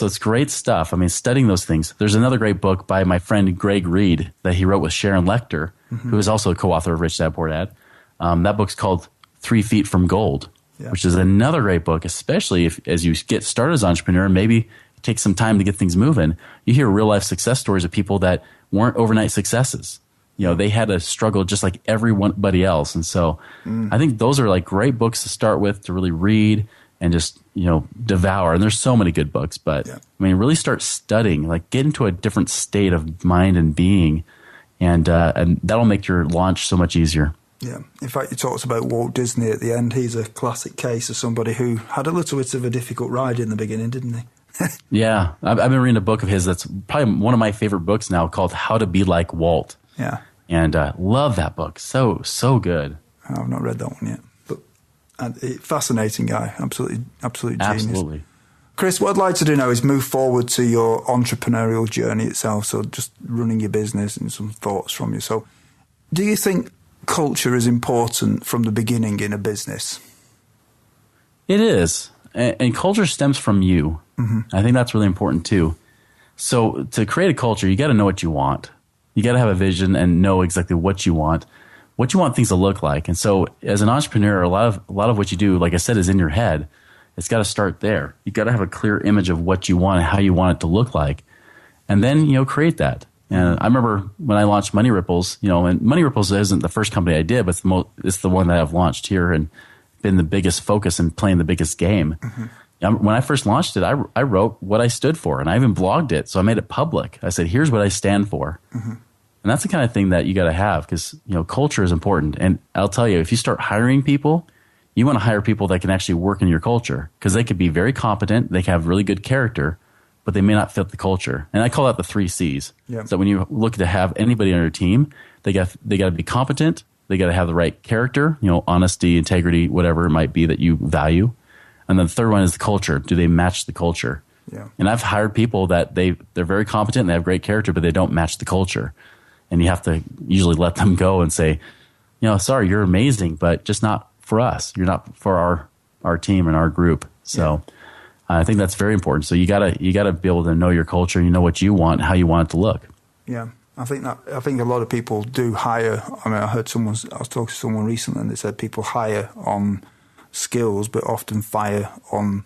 it's great stuff. I mean, studying those things. There's another great book by my friend Greg Reed that he wrote with Sharon Lechter, who is also a co-author of Rich Dad Poor Dad. That book's called 3 Feet from Gold, which is another great book, especially as you get started as an entrepreneur, maybe take some time to get things moving. You hear real life success stories of people that weren't overnight successes. They had to struggle just like everybody else. And so I think those are like great books to start with, to really read and just, devour. And there's so many good books, but I mean, really start studying, like get into a different state of mind and being, and that'll make your launch so much easier. Yeah. In fact, you talked about Walt Disney at the end. He's a classic case of somebody who had a little bit of a difficult ride in the beginning, didn't he? Yeah. I've been reading a book of his that's probably one of my favorite books now, called How to Be Like Walt. Yeah. And love that book. So good. I've not read that one yet. Fascinating guy, absolute genius. Absolutely. Chris, what I'd like to do now is move forward to your entrepreneurial journey itself, so just running your business and some thoughts from you. So do you think culture is important from the beginning in a business? It is, and culture stems from you. I think that's really important too. So to create a culture, you got to know what you want. You got to have a vision and know exactly what you want things to look like. And so as an entrepreneur, a lot of what you do, like I said, is in your head. It's got to start there. You got to have a clear image of what you want and how you want it to look like. And then, create that. And I remember when I launched Money Ripples, and Money Ripples isn't the first company I did, but it's the one that I've launched here and been the biggest focus and playing the biggest game. When I first launched it, I wrote what I stood for, and I even blogged it. So I made it public. I said, here's what I stand for. And that's the kind of thing that you got to have, because culture is important. And I'll tell you, if you start hiring people, you want to hire people that can actually work in your culture, because they could be very competent, they can have really good character, but they may not fit the culture. And I call that the 3 C's. So when you look to have anybody on your team, they got to be competent, they got to have the right character, honesty, integrity, whatever it might be that you value. And then the third one is the culture. Do they match the culture? And I've hired people that they're very competent and they have great character, but they don't match the culture. And you have to usually let them go and say, sorry, you're amazing, but just not for us. You're not for our team and our group. So I think that's very important. So you gotta be able to know your culture. You know what you want, how you want it to look. Yeah, I think a lot of people do hire. I mean, I was talking to someone recently, and they said people hire on skills, but often fire on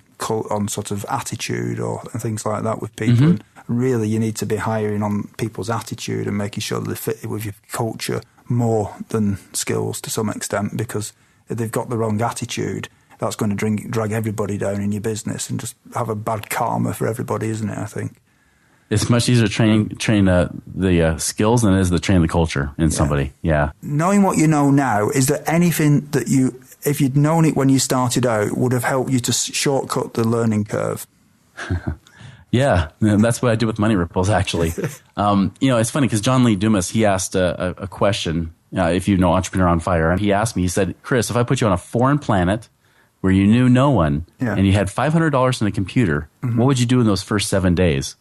sort of attitude and things like that with people. And really, you need to be hiring on people's attitude and making sure that they fit with your culture more than skills to some extent, because if they've got the wrong attitude, that's going to drag everybody down in your business and just have a bad karma for everybody, isn't it, I think? It's much easier to train the skills than it is to train the culture in somebody. Yeah. Knowing what you know now, is there anything that if you'd known it when you started out, would have helped you to shortcut the learning curve? Yeah, that's what I did with Money Ripples, actually. It's funny because John Lee Dumas, he asked a question, if you know Entrepreneur on Fire, and he asked me, he said, Chris, if I put you on a foreign planet where you knew no one and you had $500 in a computer, what would you do in those first 7 days?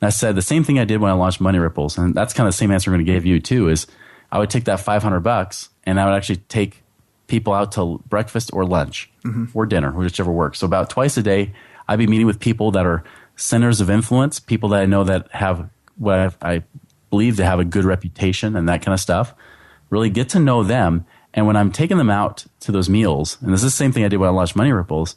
And I said the same thing I did when I launched Money Ripples, and that's kind of the same answer I'm going to give you too, is I would take that $500 and I would actually take people out to breakfast or lunch or dinner, whichever works. So about twice a day, I'd be meeting with people that are centers of influence, people that I know that have what I believe to have a good reputation and that kind of stuff. Really get to know them. And when I'm taking them out to those meals, and this is the same thing I did when I launched Money Ripples,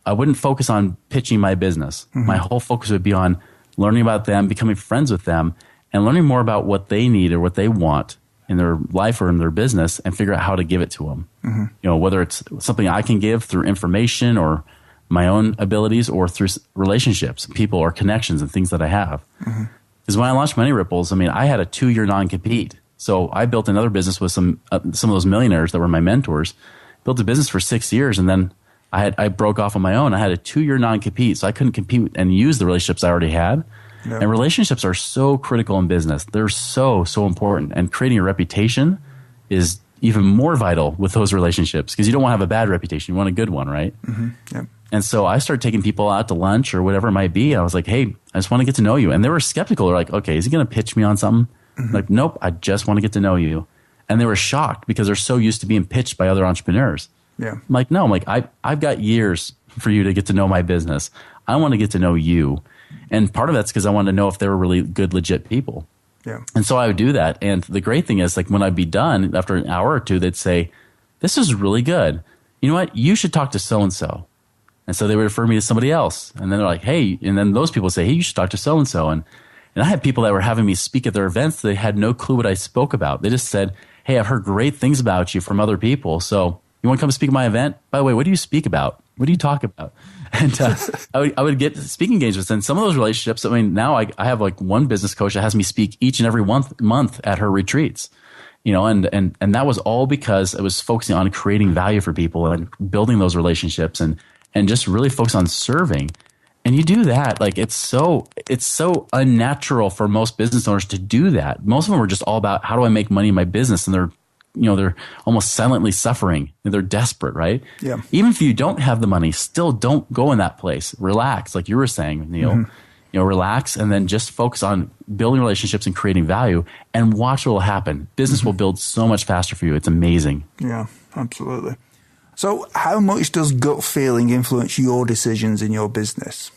I wouldn't focus on pitching my business. My whole focus would be on learning about them, becoming friends with them, and learning more about what they need or what they want in their life or in their business, and figure out how to give it to them. Whether it's something I can give through information or my own abilities, or through relationships, people, or connections and things that I have. Because when I launched Money Ripples, I mean, I had a 2-year non-compete. So I built another business with some of those millionaires that were my mentors, built a business for 6 years, and then I broke off on my own. I had a 2-year non-compete, so I couldn't compete and use the relationships I already had. Yeah. And relationships are so critical in business. They're so important. And creating a reputation is even more vital with those relationships, because you don't want to have a bad reputation. You want a good one, right? Mm-hmm. Yeah. And so I started taking people out to lunch or whatever it might be. I was like, hey, I just want to get to know you. And they were skeptical. They're like, okay, is he going to pitch me on something? Mm-hmm. Like, nope, I just want to get to know you. And they were shocked because they're so used to being pitched by other entrepreneurs. Yeah. I'm like, no, I've got years for you to get to know my business. I want to get to know you. And part of that's because I wanted to know if they were really good, legit people. Yeah. And so I would do that. And the great thing is, like, when I'd be done after an hour or two, they'd say, this is really good. You know what? You should talk to so-and-so. And so they would refer me to somebody else. And then they're like, hey, and then those people say, hey, you should talk to so-and-so. And I had people that were having me speak at their events. They had no clue what I spoke about. They just said, hey, I've heard great things about you from other people. So you want to come speak at my event? By the way, what do you speak about? What do you talk about? And I would get speaking engagements. And some of those relationships, I mean, now I have like one business coach that has me speak each and every month at her retreats. You know, and that was all because I was focusing on creating value for people and building those relationships and just really focus on serving. And you do that, like, it's so unnatural for most business owners to do that. Most of them are just all about, how do I make money in my business? And they're almost silently suffering. And they're desperate, right? Yeah. Even if you don't have the money, still don't go in that place. Relax, like you were saying, Neil. Mm-hmm. You know, relax and then just focus on building relationships and creating value, and watch what will happen. Business will build so much faster for you. It's amazing. Yeah, absolutely. So how much does gut feeling influence your decisions in your business?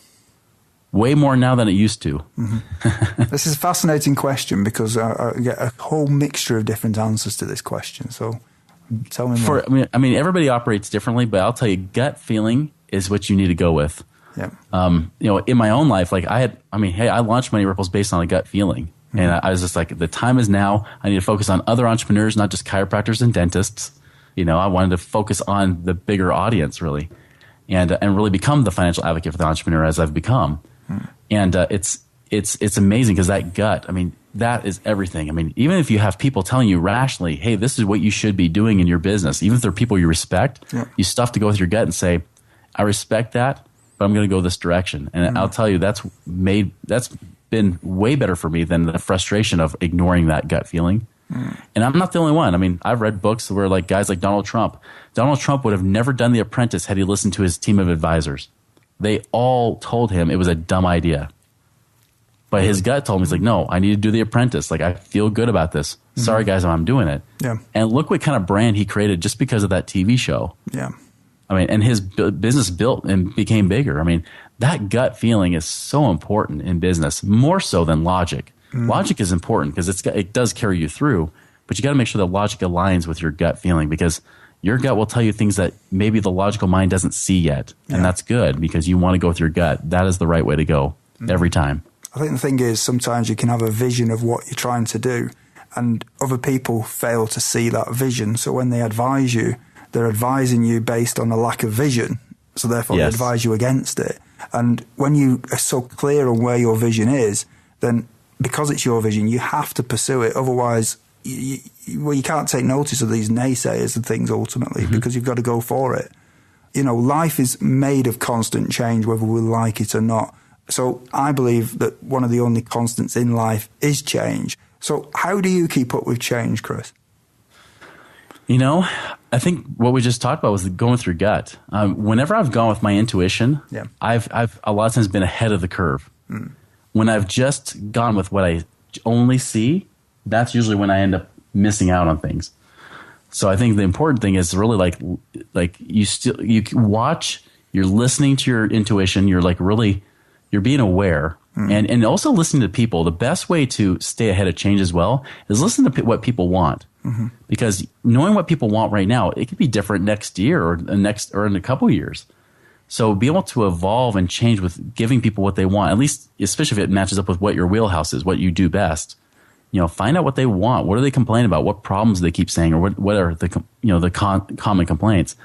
Way more now than it used to. Mm-hmm. This is a fascinating question, because I get a whole mixture of different answers to this question. So tell me more. I mean, everybody operates differently, but I'll tell you, gut feeling is what you need to go with. Yeah. You know, in my own life, like I launched Money Ripples based on a gut feeling. Mm-hmm. And I was just like, the time is now. I need to focus on other entrepreneurs, not just chiropractors and dentists. You know, I wanted to focus on the bigger audience, really, and really become the financial advocate for the entrepreneur as I've become. Mm-hmm. And it's amazing, because that gut, I mean, that is everything. I mean, even if you have people telling you rationally, hey, this is what you should be doing in your business, even if they're people you respect, you still have to go with your gut and say, I respect that, but I'm going to go this direction. And I'll tell you, that's been way better for me than the frustration of ignoring that gut feeling. And I'm not the only one. I mean, I've read books where, like, guys like Donald Trump would have never done The Apprentice had he listened to his team of advisors. They all told him it was a dumb idea. But his gut told him, he's like, no, I need to do The Apprentice. Like, I feel good about this. Sorry, guys, I'm doing it. Yeah. And look what kind of brand he created just because of that TV show. Yeah. I mean, and his business built and became bigger. I mean, that gut feeling is so important in business, more so than logic. Logic is important because it does carry you through, but you got to make sure that logic aligns with your gut feeling, because your gut will tell you things that maybe the logical mind doesn't see yet. And that's good, because you want to go with your gut. That is the right way to go every time. I think the thing is, sometimes you can have a vision of what you're trying to do, and other people fail to see that vision. So when they advise you, they're advising you based on a lack of vision. So therefore they advise you against it. And when you are so clear on where your vision is, then because it's your vision, you have to pursue it. Otherwise, you can't take notice of these naysayers and things ultimately, because you've got to go for it. You know, life is made of constant change, whether we like it or not. So I believe that one of the only constants in life is change. So how do you keep up with change, Chris? You know, I think what we just talked about was going with your gut. Whenever I've gone with my intuition, I've a lot of times been ahead of the curve. When I've just gone with what I only see, that's usually when I end up missing out on things. So I think the important thing is really like you watch, you're listening to your intuition, you're being aware, and also listening to people. The best way to stay ahead of change as well is listen to what people want. Because knowing what people want right now, it could be different next year or in a couple years. So be able to evolve and change with giving people what they want, at least, especially if it matches up with what your wheelhouse is, what you do best. You know, find out what they want. What do they complain about? What problems do they keep saying, or what are the common complaints?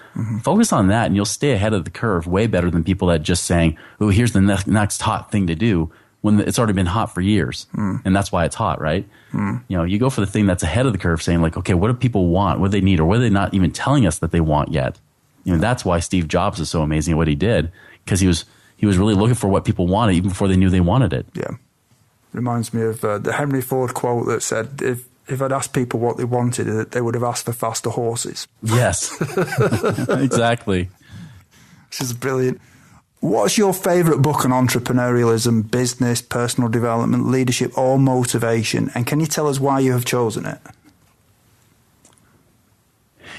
Focus on that, and you'll stay ahead of the curve way better than people that just saying, "Oh, here's the next hot thing to do," when it's already been hot for years, and that's why it's hot, right? You know, you go for the thing that's ahead of the curve, saying like, "Okay, what do people want? What do they need, or what are they not even telling us that they want yet?" You know, that's why Steve Jobs is so amazing at what he did, because he was really looking for what people wanted even before they knew they wanted it. Yeah. Reminds me of the Henry Ford quote that said, if I'd asked people what they wanted, they would have asked for faster horses. Yes, exactly. Which is brilliant. What's your favourite book on entrepreneurialism, business, personal development, leadership, or motivation? And can you tell us why you have chosen it?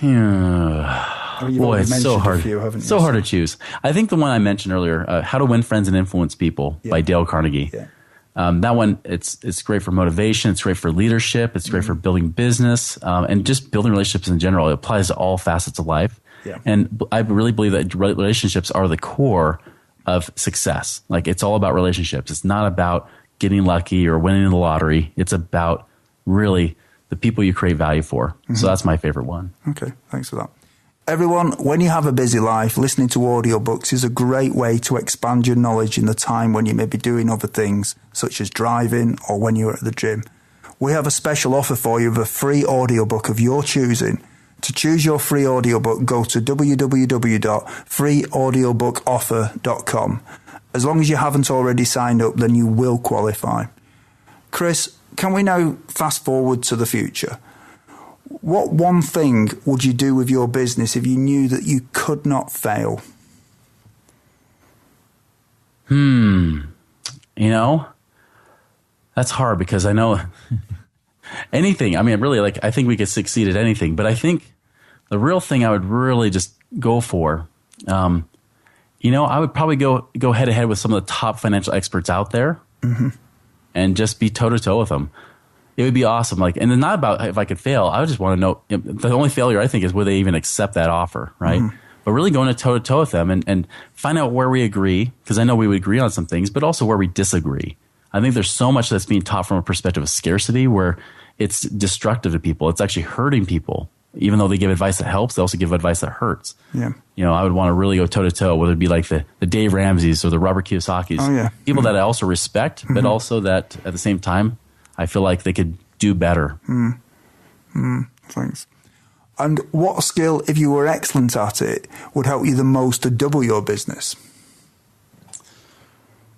Boy, it's so hard. So hard to choose. I think the one I mentioned earlier, How to Win Friends and Influence People by Dale Carnegie. Yeah. That one, it's great for motivation. It's great for leadership. It's great for building business and just building relationships in general. It applies to all facets of life. Yeah. And I really believe that relationships are the core of success. Like, it's all about relationships. It's not about getting lucky or winning the lottery. It's about really the people you create value for. Mm-hmm. So that's my favorite one. Okay, thanks for that. Everyone, when you have a busy life, listening to audiobooks is a great way to expand your knowledge in the time when you may be doing other things, such as driving or when you're at the gym. We have a special offer for you of a free audiobook of your choosing. To choose your free audiobook, go to www.freeaudiobookoffer.com. As long as you haven't already signed up, then you will qualify. Chris, can we now fast forward to the future? What one thing would you do with your business if you knew that you could not fail? You know, that's hard, because I know anything. I mean, really, like, I think we could succeed at anything, but I think the real thing I would really just go for, I would probably go head to head with some of the top financial experts out there, and just be toe to toe with them. It would be awesome. Like, and then not about if I could fail. I would just want to know, the only failure, I think, is would they even accept that offer, right? But really going toe to toe with them and find out where we agree, because I know we would agree on some things, but also where we disagree. I think there's so much that's being taught from a perspective of scarcity where it's destructive to people. It's actually hurting people. Even though they give advice that helps, they also give advice that hurts. Yeah. You know, I would want to really go toe to toe, whether it be like the Dave Ramseys or the Robert Kiyosaki's. Oh, yeah. People that I also respect, but also that at the same time, I feel like they could do better. Thanks. And what skill, if you were excellent at it, would help you the most to double your business?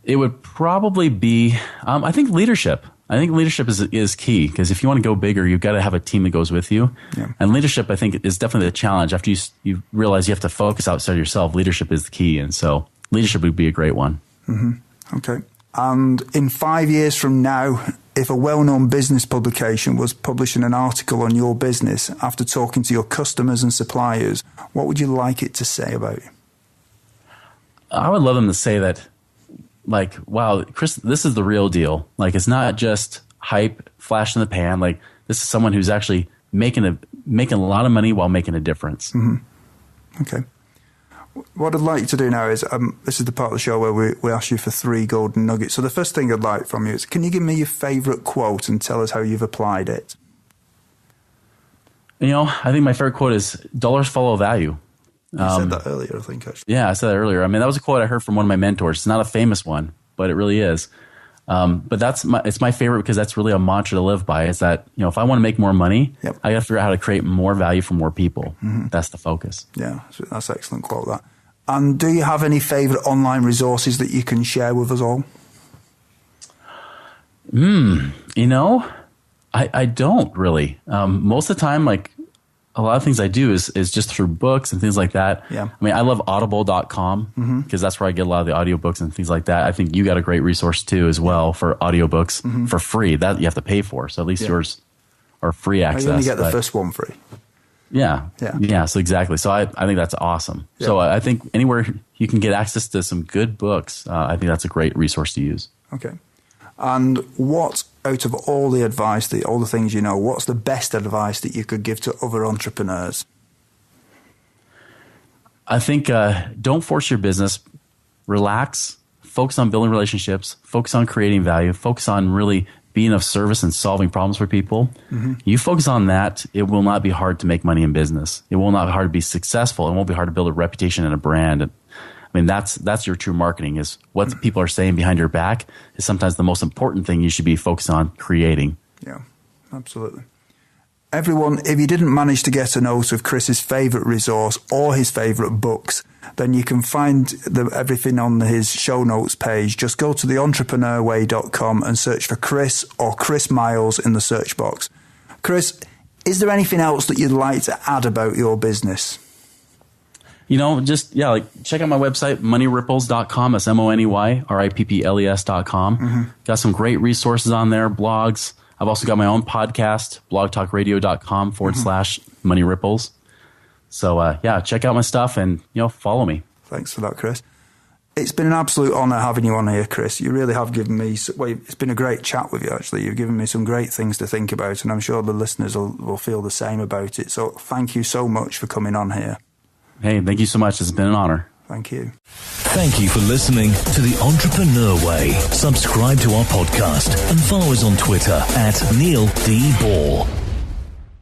It would probably be, I think, leadership. I think leadership is key, because if you want to go bigger, you've got to have a team that goes with you. Yeah. And leadership, I think, is definitely a challenge. After you realize you have to focus outside yourself, leadership is the key. And so leadership would be a great one. Okay. And in 5 years from now, if a well-known business publication was publishing an article on your business after talking to your customers and suppliers, what would you like it to say about you? I would love them to say that, like, wow, Chris, this is the real deal. Like, it's not just hype, flash in the pan. Like, this is someone who's actually making a lot of money while making a difference. Okay. What I'd like you to do now is, this is the part of the show where we ask you for 3 golden nuggets. So the first thing I'd like from you is, can you give me your favourite quote and tell us how you've applied it? You know, I think my favorite quote is, dollars follow value. You said that earlier, I think, actually. Yeah, I said that earlier. I mean, that was a quote I heard from one of my mentors. It's not a famous one, but it really is. But it's my favorite, because that's really a mantra to live by, is that, you know, if I want to make more money, I got to figure out how to create more value for more people. That's the focus. Yeah, that's an excellent quote, that. And do you have any favourite online resources that you can share with us all? You know, I don't really. Most of the time, like, a lot of things I do is just through books and things like that. Yeah. I mean, I love audible.com because that's where I get a lot of the audiobooks and things like that. I think you got a great resource too as well for audiobooks for free. That you have to pay for. So at least yours are free access. You only get the first one free. Yeah. So exactly. So I think that's awesome. Yeah. So I think anywhere you can get access to some good books, I think that's a great resource to use. Okay. And what, out of all the advice, all the things you know, what's the best advice that you could give to other entrepreneurs? I think don't force your business. Relax. Focus on building relationships. Focus on creating value. Focus on really being of service and solving problems for people. You focus on that, it will not be hard to make money in business. It will not be hard to be successful. It won't be hard to build a reputation and a brand. I mean, that's your true marketing, is what people are saying behind your back is sometimes the most important thing you should be focused on creating. Yeah, absolutely. Everyone, if you didn't manage to get a note of Chris's favourite resource or his favourite books, then you can find everything on his show notes page. Just go to theentrepreneurway.com and search for Chris or Chris Miles in the search box. Chris, is there anything else that you'd like to add about your business? Check out my website, moneyripples.com. That's MONEYRIPPLES.com. Mm-hmm. Got some great resources on there, blogs. I've also got my own podcast, blogtalkradio.com/moneyripples. So, check out my stuff and, follow me. Thanks for that, Chris. It's been an absolute honour having you on here, Chris. You really have given me... it's been a great chat with you, actually. You've given me some great things to think about, and I'm sure the listeners will feel the same about it. So thank you so much for coming on here. Hey, thank you so much. It's been an honor. Thank you. Thank you for listening to The Entrepreneur Way. Subscribe to our podcast and follow us on Twitter @Neil D. Ball.